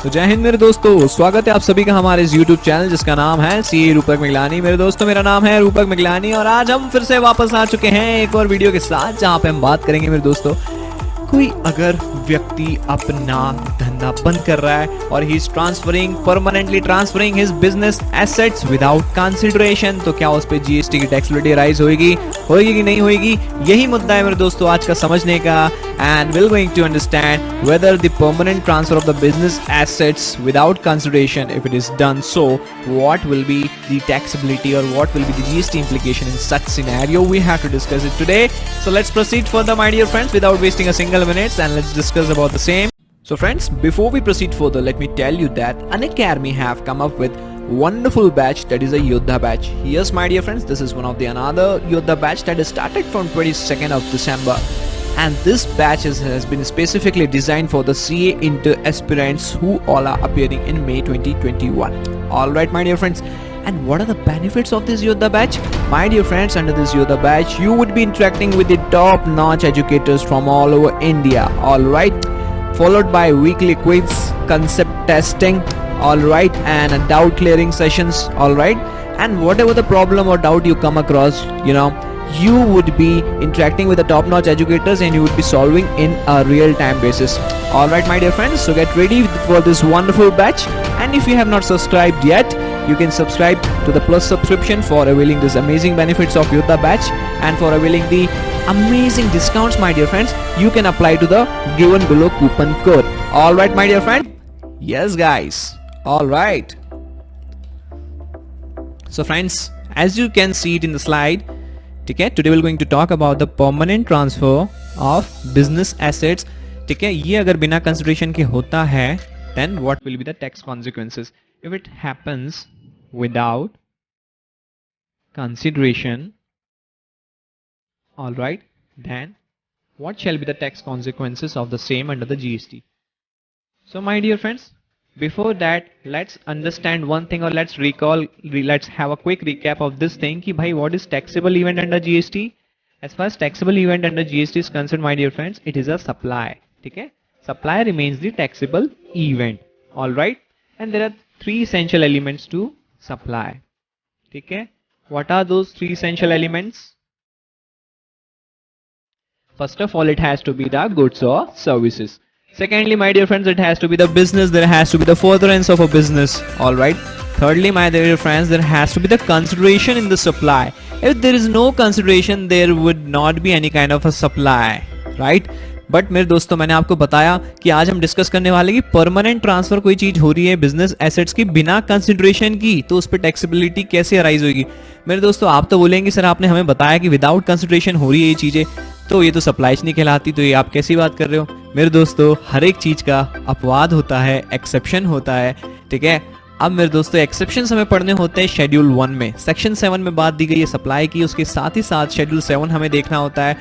तो जय हिंद मेरे दोस्तों, स्वागत है आप सभी का हमारे इस YouTube चैनल जिसका नाम है सी रूपक मिगलानी। मेरे दोस्तों, मेरा नाम है रूपक मिगलानी और आज हम फिर से वापस आ चुके हैं एक और वीडियो के साथ, जहां पे हम बात करेंगे मेरे दोस्तों, कोई अगर व्यक्ति अपना धंधा बंद कर रहा है और he is permanently transferring his business assets without consideration, तो क्या उस पे जीएसटी की टैक्सेबिलिटी राइज होगी कि नहीं होगी? यही मुद्दा है मेरे दोस्तों आज का समझने का। And will going to understand whether the permanent transfer of the business assets without consideration, if it is done so, what will be the taxability or what will be the GST implication in such scenario? We have to discuss it today. So let's proceed further, my dear friends, without wasting a single minute, and let's discuss about the same. So friends, before we proceed further, let me tell you that Unacademy have come up with wonderful batch that is a Yoddha batch. Yes, my dear friends, this is one of the another Yoddha batch that is started from 22nd of December. And this batch has been specifically designed for the CA inter aspirants who all are appearing in May 2021. Alright my dear friends, and what are the benefits of this Yoddha batch? My dear friends, under this Yoddha batch you would be interacting with the top notch educators from all over India. Alright, followed by weekly quiz, concept testing, alright, and doubt clearing sessions. Alright, and whatever the problem or doubt you come across, you would be interacting with the top-notch educators and you would be solving in a real-time basis. Alright my dear friends, so get ready for this wonderful batch, and if you have not subscribed yet, you can subscribe to the plus subscription for availing this amazing benefits of Yoddha batch, and for availing the amazing discounts my dear friends, you can apply to the given below coupon code. Alright my dear friend, yes guys, alright. So friends, as you can see it in the slide, ठीक है, today will going to talk about the permanent transfer of business assets. ठीक है, ये अगर बिना consideration के होता है, then what will be the tax consequences if it happens without consideration. Alright, then what shall be the tax consequences of the same under the GST. So my dear friends, before that let's understand one thing, or let's have a quick recap of this thing ki bhai what is taxable event under GST. As far as taxable event under GST is concerned my dear friends, it is a supply. ठीक है, supply remains the taxable event. All right, and there are three essential elements to supply. ठीक है, what are those three essential elements? First of all, it has to be the goods or services. Secondly my dear friends, it has to be the business, there has to be the furtherance of a business. Alright, thirdly my dear friends, there has to be the consideration in the supply. If there is no consideration, there would not be any kind of a supply, right? But मेरे दोस्तों, मैंने आपको बताया कि आज हम discuss करने वाले कि परमानेंट ट्रांसफर कोई चीज हो रही है बिजनेस एसेट्स की बिना कंसिडरेशन की, तो उस पर टैक्सेबिलिटी कैसे अराइज होगी। मेरे दोस्तों, आप तो बोलेंगे सर आपने हमें बताया कि विदाउट कंसिडरेशन हो रही है ये चीजें, तो ये तो सप्लाई नहीं कहलाती, तो ये आप कैसी बात कर रहे हो? मेरे दोस्तों, हर एक चीज का अपवाद होता है, एक्सेप्शन होता है। ठीक है, अब मेरे दोस्तों एक्सेप्शन हमें पढ़ने होते हैं शेड्यूल 1 में, सेक्शन 7 में बात दी गई है सप्लाई की, उसके साथ ही साथ शेड्यूल 7 हमें देखना होता है,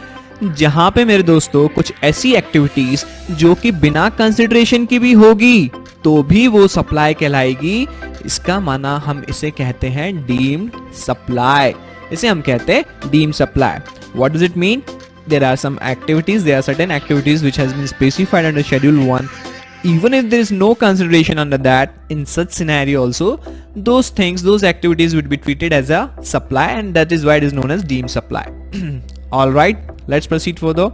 जहां पे मेरे दोस्तों कुछ ऐसी एक्टिविटीज जो कि बिना कंसिडरेशन की भी होगी तो भी वो सप्लाई कहलाएगी। इसका माना हम इसे कहते हैं डीम्ड सप्लाई। इसे हम कहते हैं deemed supply. What does it mean? there are certain activities which has been specified under schedule 1. Even if there is no consideration under that, in such scenario also those activities would be treated as a supply, and that is why it is known as deemed supply. All right, let's proceed further.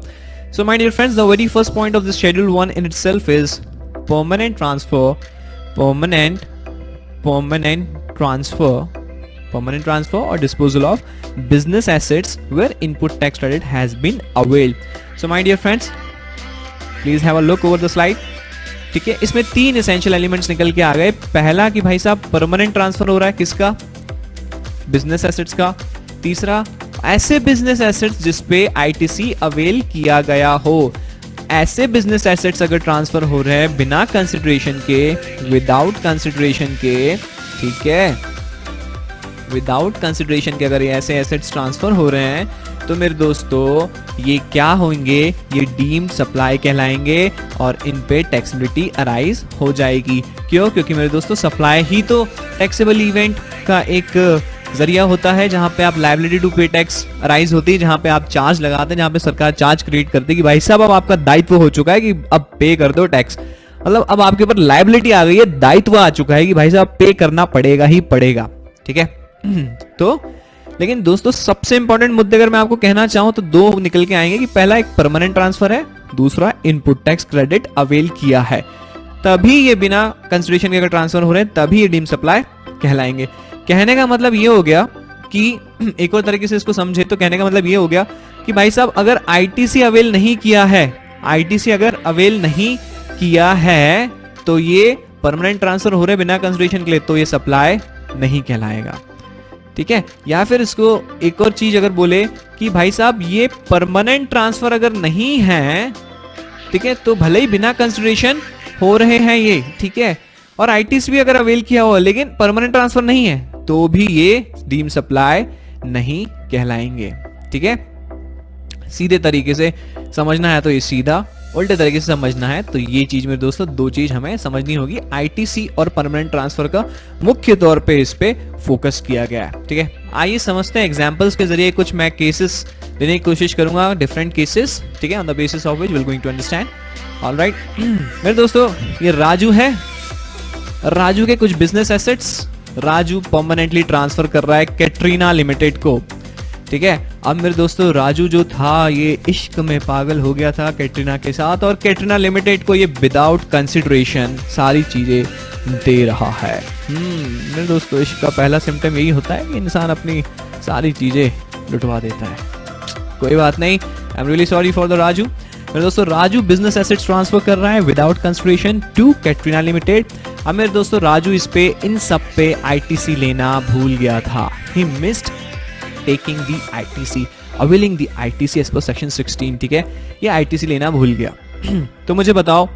So my dear friends, the very first point of this schedule 1 in itself is permanent transfer or disposal of business assets where input tax credit has been availed. So my dear friends, please have a look over the slide. ठीक है, इसमें 3 essential elements निकल के आ गए। पहला कि भाई साहब परमानेंट ट्रांसफर हो रहा है किसका? बिजनेस एसेट्स का। तीसरा, ऐसे बिजनेस एसेट्स जिसपे आईटीसी अवेल किया गया हो। ऐसे बिजनेस एसेट्स अगर ट्रांसफर हो रहे हैं बिना कंसिडरेशन के, विदाउट कंसिडरेशन के, ठीक है, विदाउट कंसिडरेशन के अगर ये ऐसे एसेट्स ट्रांसफर हो रहे हैं तो मेरे दोस्तों ये क्या होंगे? ये डीम्ड सप्लाई कहलाएंगे और इन पे टैक्सेबिलिटी अराइज हो जाएगी। क्यों? क्योंकि मेरे दोस्तों सप्लाई ही तो टैक्सेबल इवेंट का एक जरिया होता है, जहां पे आप लायबिलिटी टू पे टैक्स अराइज होती है, जहां पे आप चार्ज लगाते हैं, जहां पे सरकार चार्ज क्रिएट करती है कि भाई साहब अब आपका दायित्व हो चुका है कि अब पे कर दो टैक्स। मतलब अब आपके ऊपर लायबिलिटी आ गई है, दायित्व आ चुका है कि भाई साहब पे करना पड़ेगा ही पड़ेगा, ठीक है। तो लेकिन दोस्तों सबसे इंपॉर्टेंट मुद्दे अगर मैं आपको कहना चाहूं तो दो निकल के आएंगे कि पहला एक परमानेंट ट्रांसफर है, दूसरा इनपुट टैक्स क्रेडिट अवेल किया है, तभी ये बिना कंसिडरेशन के अगर ट्रांसफर हो रहे हैं तभी ये डीम सप्लाई कहलाएंगे। कहने का मतलब ये हो गया कि एक और तरीके से इसको समझे तो कहने का मतलब ये हो गया कि भाई साहब अगर आईटीसी अवेल नहीं किया है, आईटीसी अगर अवेल नहीं किया है तो ये परमानेंट ट्रांसफर हो रहे बिना कंसिडरेशन के लिए तो ये सप्लाई नहीं कहलाएगा, ठीक है। या फिर इसको एक और चीज अगर बोले कि भाई साहब ये परमानेंट ट्रांसफर अगर नहीं है, ठीक है, तो भले ही बिना कंसिडरेशन हो रहे हैं ये, ठीक है, और आईटीसी भी अगर अवेल किया हो लेकिन परमानेंट ट्रांसफर नहीं है तो भी ये डीम सप्लाई नहीं कहलाएंगे, ठीक है। सीधे तरीके से समझना है तो ये सीधा, उल्टे तरीके से समझना है तो ये चीज मेरे दोस्तों, दो चीज हमें समझनी होगी। आईटीसी और परमानेंट ट्रांसफर का मुख्य तौर पे इस पे फोकस किया गया है, ठीक है। आइए समझते हैं एग्जांपल्स के जरिए, कुछ मैं केसेस लेने की कोशिश करूंगा, डिफरेंट केसेस, ठीक है, on the basis of which we will going to understand. Alright मेरे दोस्तों, ये राजू है, राजू के कुछ business assets Raju permanently transfer कर रहा है कैटरीना लिमिटेड को, ठीक है। अब मेरे दोस्तों राजू जो था ये इश्क में पागल हो गया था कैटरीना के साथ, और कैटरीना लिमिटेड को ये विदाउट कंसिडरेशन सारी चीजें दे रहा है। मेरे दोस्तों इश्क का पहला सिम्टम यही होता है कि इंसान अपनी सारी चीजें लुटवा देता है। कोई बात नहीं, I am really sorry for the Raju. मेरे दोस्तों राजू बिजनेस एसेट्स ट्रांसफर कर रहा है without consideration to Katrina Limited. अब मेरे दोस्तों राजू इस पे इन सब पे आईटीसी लेना भूल गया था। He missed taking the ITC, availing the ITC as per section 16, ठीक है, ये आईटीसी लेना भूल गया। तो मुझे बताओ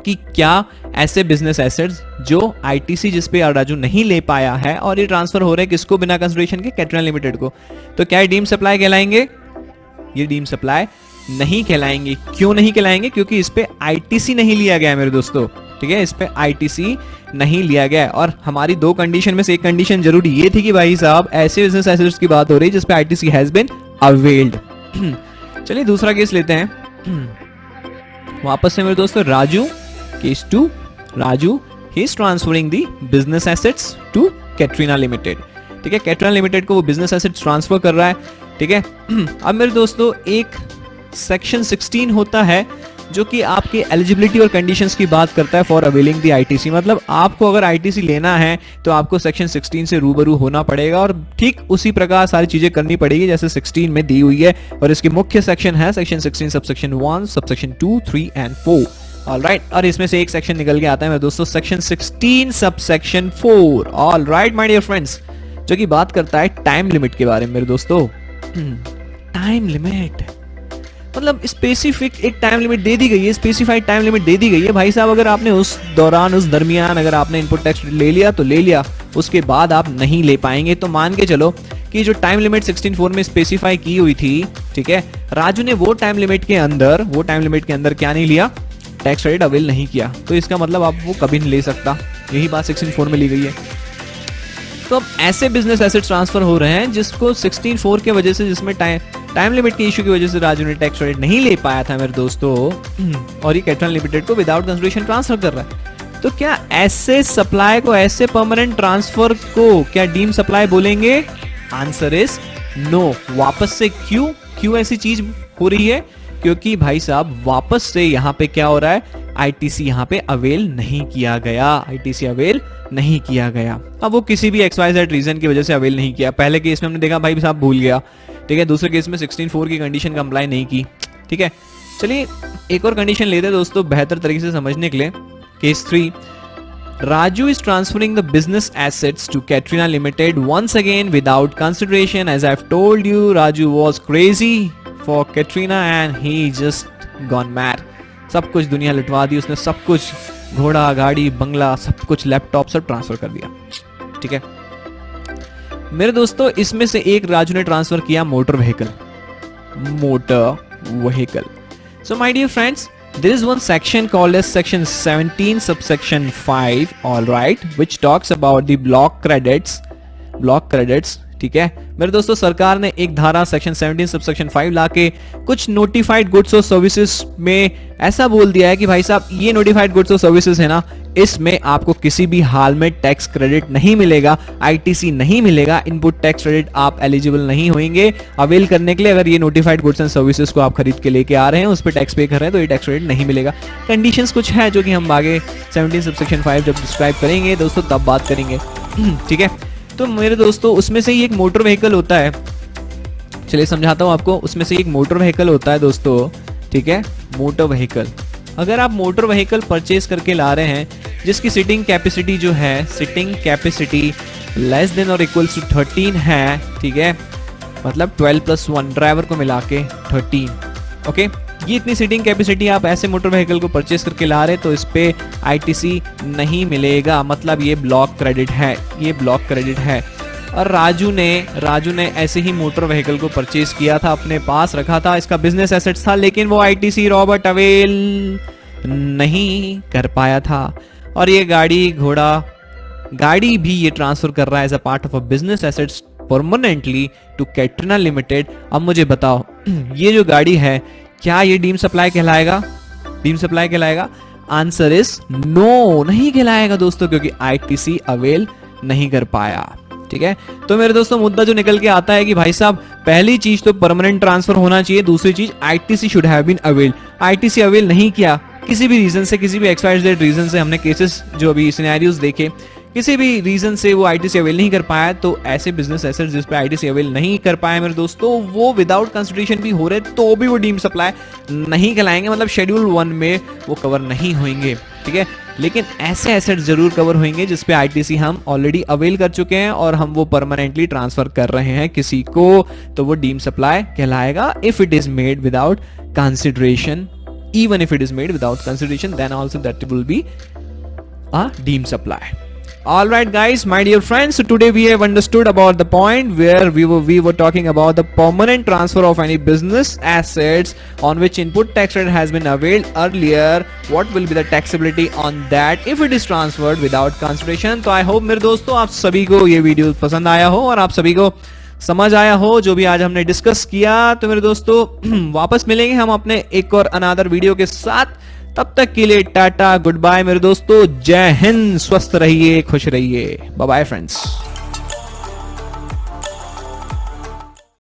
कि क्या ऐसे बिजनेस एसेट्स जो आईटीसी जिस पे राजू नहीं ले पाया है और ये ट्रांसफर हो रहे हैं किसको, बिना कंसिडरेशन के, कैटरीना लिमिटेड को, तो क्या ये डीम सप्लाई कहलाएंगे? ये डीम सप्लाई नहीं कहलाएंगे। क्यों नहीं कहलाएंगे? क्योंकि इस पे आईटीसी नहीं लिया गया है मेरे दोस्तों, ठीक है, इस पे आईटीसी नहीं लिया गया है। और हमारी दो कंडीशन में से एक कंडीशन जरूरी ये थी कि भाई साहब ऐसे बिजनेस एसेट्स की बात हो रही है जिस पे आईटीसी हैज बीन अवेल्ड। चलिए दूसरा केस लेते हैं वापस से मेरे दोस्तों, Raju, case 2, Raju he is transferring the business assets to Katrina Limited, ठीक है, कैटरीना लिमिटेड को वो बिजनेस एसेट्स ट्रांसफर कर रहा है, ठीक है। अब मेरे दोस्तों एक सेक्शन 16 होता है जो कि आपकी एलिजिबिलिटी और कंडीशंस की बात करता है फॉर अवेलिंग द आईटीसी। मतलब आपको अगर आईटीसी लेना है तो आपको सेक्शन 16 से रूबरू होना पड़ेगा और ठीक उसी प्रकार सारी चीजें करनी पड़ेगी जैसे 16 में दी हुई है। और इसके मुख्य सेक्शन है section 16 subsection 1, subsection 2, 3 and 4। Alright, और इसमें से एक सेक्शन निकल के आता है मेरे दोस्तों section 16 subsection 4। Alright my dear friends, जो कि बात करता है टाइम लिमिट के बारे में मेरे दोस्तों। टाइम लिमिट मतलब स्पेसिफिक एक टाइम लिमिट दे दी गई है, स्पेसिफाइड टाइम लिमिट दे दी गई है। भाई साहब अगर आपने उस दौरान, उस दरमियान अगर आपने इनपुट टैक्स ले लिया तो ले लिया, उसके बाद आप नहीं ले पाएंगे। तो मान के चलो कि जो टाइम लिमिट 16(4) में स्पेसिफाई की हुई थी, ठीक है, राजू ने वो टाइम लिमिट के अंदर क्या नहीं लिया, टैक्स क्रेडिट अवेल नहीं किया, तो इसका मतलब आप वो कभी नहीं ले सकता। यही बात 16(4) में ली गई है। तो अब ऐसे बिजनेस एसेट्स ट्रांसफर हो रहे हैं जिसको 16(4) के वजह से, जिसमें टाइम लिमिट के इशू की वजह से राजू ने टैक्स क्रेडिट नहीं ले पाया था मेरे दोस्तों, और ये कैटरीना लिमिटेड को विदाउट कंसिडरेशन ट्रांसफर कर रहा है। तो क्या ऐसे सप्लाई को, ऐसे परमानेंट ट्रांसफर को क्या डीम सप्लाई बोलेंगे? Answer is no. वापस से क्यों ऐसी चीज हो रही है? क्योंकि भाई साहब वापस से यहाँ पे क्या हो रहा है, आईटीसी यहाँ पे अवेल नहीं किया गया, आईटीसी अवेल नहीं किया गया। अब वो किसी भी XYZ रीजन की वजह से अवेल नहीं किया। पहले केस में हमने देखा भाई साहब भूल गया, ठीक है, दूसरे केस में 16(4) की कंडीशन कंप्लाई नहीं की, ठीक है। चलिए एक और कंडीशन लेते हैं दोस्तों बेहतर तरीके से समझने के लिए। Case 3, Raju is transferring the business assets to Katrina Limited once again without consideration. As I've told you, Raju was crazy for Katrina and he just gone mad. सब कुछ दुनिया लुटवा दी उसने, सब कुछ, घोड़ा, गाड़ी, बंगला, सब कुछ, लैपटॉप, सब ट्रांसफर कर दिया, ठीक है। मेरे दोस्तों इसमें से एक राजू ने ट्रांसफर किया motor vehicle. So my dear friends, there is one section called as section 17 subsection 5, all right, which talks about the block credits ठीक है मेरे दोस्तों, सरकार ने एक धारा सेक्शन 17 सबसेक्शन 5 लाके कुछ नोटिफाइड गुड्स और सर्विसेज में ऐसा बोल दिया है कि भाई साहब ये नोटिफाइड गुड्स और सर्विसेज है ना, इसमें आपको किसी भी हाल में टैक्स क्रेडिट नहीं मिलेगा, आईटीसी नहीं मिलेगा, इनपुट टैक्स क्रेडिट आप एलिजिबल नहीं होंगे अवेल करने के लिए। अगर ये नोटिफाइड गुड्स एंड सर्विसेज को आप खरीद के लेके आ रहे हैं, उस पर टैक्स पे कर रहे हैं, तो ये टैक्स क्रेडिट नहीं मिलेगा। कंडीशंस कुछ है जो कि हम आगे 17 सबसेक्शन 5 जब डिस्क्राइब करेंगे दोस्तों तब बात करेंगे। ठीक है, तो मेरे दोस्तों उसमें से ही एक मोटर व्हीकल होता है, चलिए समझाता हूं आपको। उसमें से एक मोटर व्हीकल होता है दोस्तों, ठीक है, मोटर व्हीकल। अगर आप मोटर व्हीकल परचेज करके ला रहे हैं जिसकी सीटिंग कैपेसिटी जो है, सीटिंग कैपेसिटी लेस देन और इक्वल्स टू 13 है, ठीक है, मतलब 12+1 ड्राइवर को मिला के 13, ओके, ये इतनी सीटिंग कैपेसिटी आप ऐसे मोटर व्हीकल को परचेस करके ला रहे तो इस पे आईटीसी नहीं मिलेगा, मतलब ये ब्लॉक क्रेडिट है, ये ब्लॉक क्रेडिट है। और राजू ने ऐसे ही मोटर व्हीकल को परचेस किया था, अपने पास रखा था, इसका बिजनेस एसेट्स था, लेकिन वो आईटीसी रॉबर्ट अवेल नहीं कर पाया था। और ये गाड़ी भी ये ट्रांसफर कर रहा है as a part of a business assets permanently to Katrina Limited. अब मुझे बताओ ये जो गाड़ी है क्या ये डीम सप्लाई कहलाएगा? डीम सप्लाई कहलाएगा? आंसर इज नो, नहीं कहलाएगा दोस्तों, क्योंकि आईटीसी अवेल नहीं कर पाया। ठीक है, तो मेरे दोस्तों मुद्दा जो निकल के आता है कि भाई साहब पहली चीज तो परमानेंट ट्रांसफर होना चाहिए, दूसरी चीज ITC should have been avail. ITC avail नहीं किया किसी भी रीजन से, किसी भी XYZ रीजन से, हमने केसेस जो अभी सिनेरियोज देखे, किसी भी रीजन से वो आईटीसी अवेल नहीं कर पाया, तो ऐसे बिजनेस एसेट्स जिस पे आईटीसी अवेल नहीं कर पाए मेरे दोस्तों, वो विदाउट कंसिडरेशन भी हो रहे तो भी वो डीम सप्लाई नहीं कहलाएंगे, मतलब शेड्यूल 1 में वो कवर नहीं होंगे। ठीक है, लेकिन ऐसे एसेट्स जरूर कवर होंगे जिसपे आईटीसी हम ऑलरेडी अवेल कर चुके हैं और हम वो परमानेंटली ट्रांसफर कर रहे हैं किसी को, तो वो डीम सप्लाई कहलाएगा if it is made without consideration. Even if it is made without consideration, then also that will be a deemed supply. All right, guys, my dear friends. So today we have understood about the point where we were talking about the permanent transfer of any business assets on which input tax credit has been availed earlier. What will be the taxability on that if it is transferred without consideration? तो I hope मेरे दोस्तों आप सभी को ये video पसंद आया हो और आप सभी को समझ आया हो जो भी आज हमने डिस्कस किया। तो मेरे दोस्तों वापस मिलेंगे हम अपने एक और अनदर वीडियो के साथ, तब तक के लिए टाटा गुड बाय मेरे दोस्तों, जय हिंद, स्वस्थ रहिए, खुश रहिए, बाय बाय फ्रेंड्स।